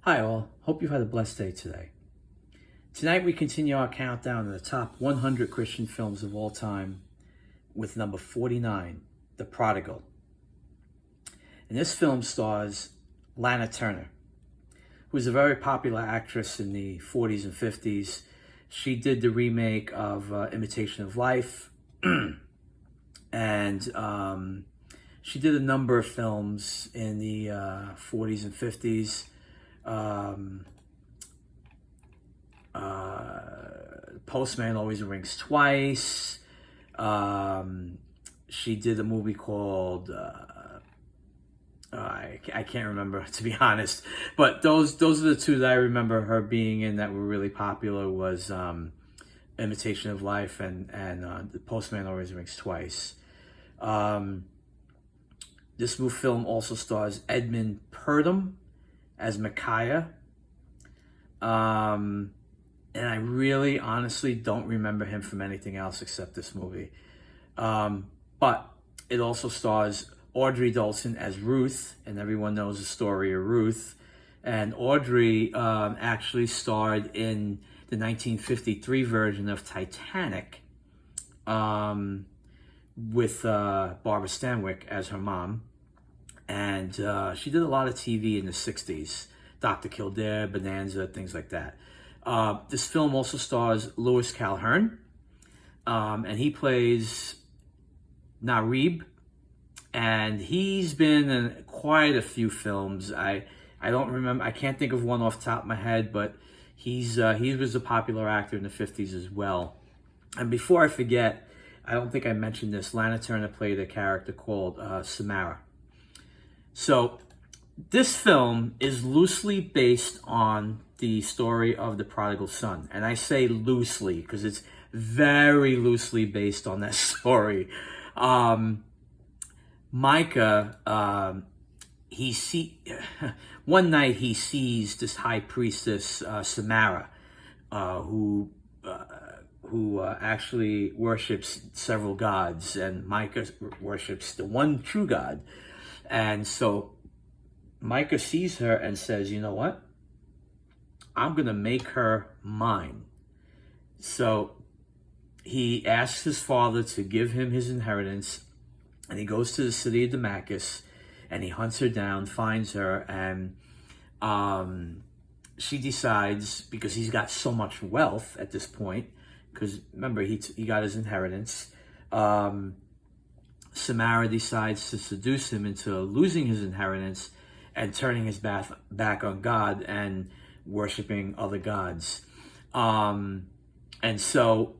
Hi all, hope you've had a blessed day today. Tonight we continue our countdown of the top 100 Christian films of all time with number 49, The Prodigal. And this film stars Lana Turner, who was a very popular actress in the 40s and 50s. She did the remake of Imitation of Life, and she did a number of films in the 40s and 50s. Postman Always Rings Twice. She did a movie called I can't remember, to be honest, but those are the two that I remember her being in that were really popular. Was Imitation of Life and The Postman Always Rings Twice. This film also stars Edmund Purdom as Micah. And I really, honestly don't remember him from anything else except this movie. But it also stars Audrey Dawson as Ruth, and everyone knows the story of Ruth. And Audrey actually starred in the 1953 version of Titanic with Barbara Stanwyck as her mom. And she did a lot of TV in the 60s. Dr. Kildare, Bonanza, things like that. This film also stars Louis Calhern, and he plays Narib, and he's been in quite a few films. I don't remember, I can't think of one off the top of my head, but he was a popular actor in the 50s as well. And before I forget, I don't think I mentioned this, Lana Turner played a character called Samarra. So this film is loosely based on the story of the prodigal son. And I say loosely because it's very loosely based on that story. Micah, one night he sees this high priestess, Samarra, who actually worships several gods, and Micah worships the one true God. And so Micah sees her and says, you know what? I'm going to make her mine. So he asks his father to give him his inheritance, and he goes to the city of Damascus, and he hunts her down, finds her, and she decides, because he's got so much wealth at this point, because remember, he got his inheritance, Samarra decides to seduce him into losing his inheritance and turning his back on God and worshiping other gods. And so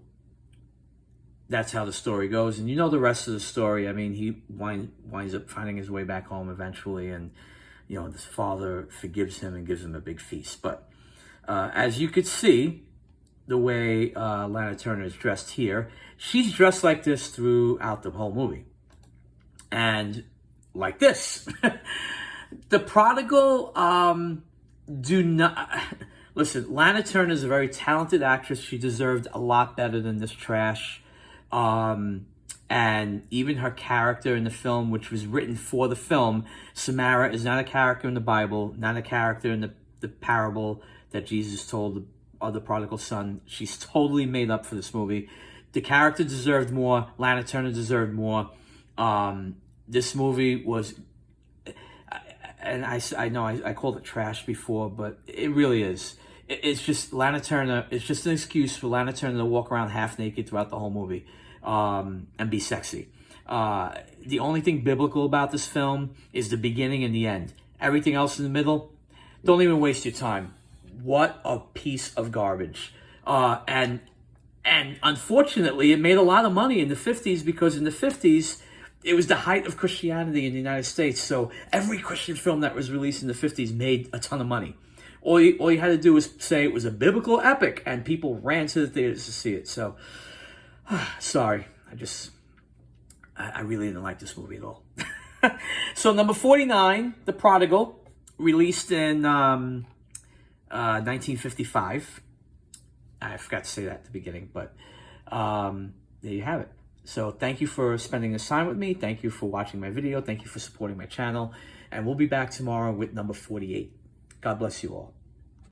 that's how the story goes. And you know the rest of the story. I mean, he winds up finding his way back home eventually, and his father forgives him and gives him a big feast. But as you could see, the way Lana Turner is dressed here, she's dressed like this throughout the whole movie. And like this. The Prodigal, do not... Listen, Lana Turner is a very talented actress. She deserved a lot better than this trash. And even her character in the film, which was written for the film, Samarra is not a character in the Bible, not a character in the parable that Jesus told of the prodigal son. She's totally made up for this movie. The character deserved more. Lana Turner deserved more. This movie was... And I know I called it trash before, but it really is. It's just Lana Turner. It's just an excuse for Lana Turner to walk around half naked throughout the whole movie, and be sexy. The only thing biblical about this film is the beginning and the end. Everything else in the middle, don't even waste your time. What a piece of garbage. And unfortunately, it made a lot of money in the 50s, because in the 50s, it was the height of Christianity in the United States. So every Christian film that was released in the 50s made a ton of money. All you had to do was say it was a biblical epic, and people ran to the theaters to see it. So, sorry. I really didn't like this movie at all. So number 49, The Prodigal, released in 1955. I forgot to say that at the beginning, but there you have it. So thank you for spending this time with me. Thank you for watching my video. Thank you for supporting my channel. And we'll be back tomorrow with number 48. God bless you all.